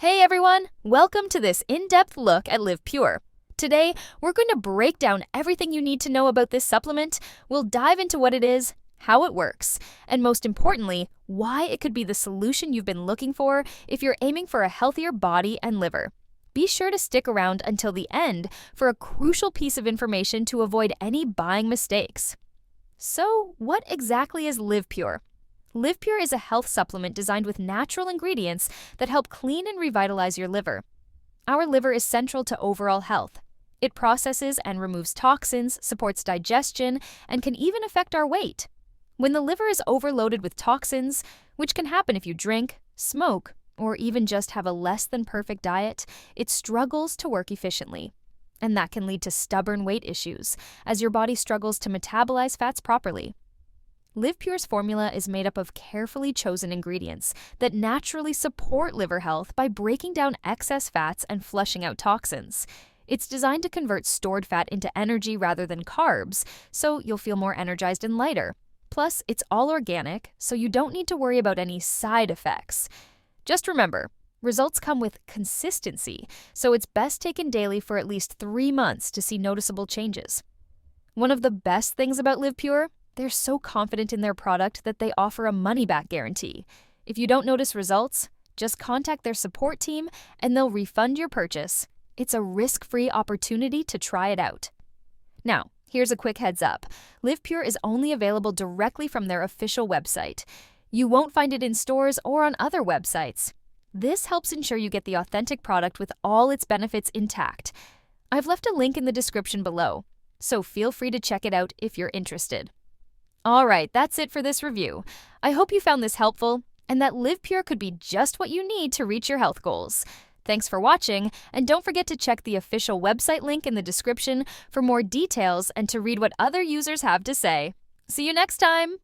Hey everyone! Welcome to this in-depth look at Liv Pure. Today, we're going to break down everything you need to know about this supplement. We'll dive into what it is, how it works, and most importantly, why it could be the solution you've been looking for if you're aiming for a healthier body and liver. Be sure to stick around until the end for a crucial piece of information to avoid any buying mistakes. So, what exactly is Liv Pure? Liv Pure is a health supplement designed with natural ingredients that help clean and revitalize your liver. Our liver is central to overall health. It processes and removes toxins, supports digestion, and can even affect our weight. When the liver is overloaded with toxins, which can happen if you drink, smoke, or even just have a less than perfect diet, it struggles to work efficiently. And that can lead to stubborn weight issues, as your body struggles to metabolize fats properly. Liv Pure's formula is made up of carefully chosen ingredients that naturally support liver health by breaking down excess fats and flushing out toxins. It's designed to convert stored fat into energy rather than carbs, so you'll feel more energized and lighter. Plus, it's all organic, so you don't need to worry about any side effects. Just remember, results come with consistency, so it's best taken daily for at least 3 months to see noticeable changes. One of the best things about Liv Pure? They're so confident in their product that they offer a money-back guarantee. If you don't notice results, just contact their support team and they'll refund your purchase. It's a risk-free opportunity to try it out. Now, here's a quick heads up. Liv Pure is only available directly from their official website. You won't find it in stores or on other websites. This helps ensure you get the authentic product with all its benefits intact. I've left a link in the description below, so feel free to check it out if you're interested. Alright, that's it for this review. I hope you found this helpful and that Liv Pure could be just what you need to reach your health goals. Thanks for watching, and don't forget to check the official website link in the description for more details and to read what other users have to say. See you next time!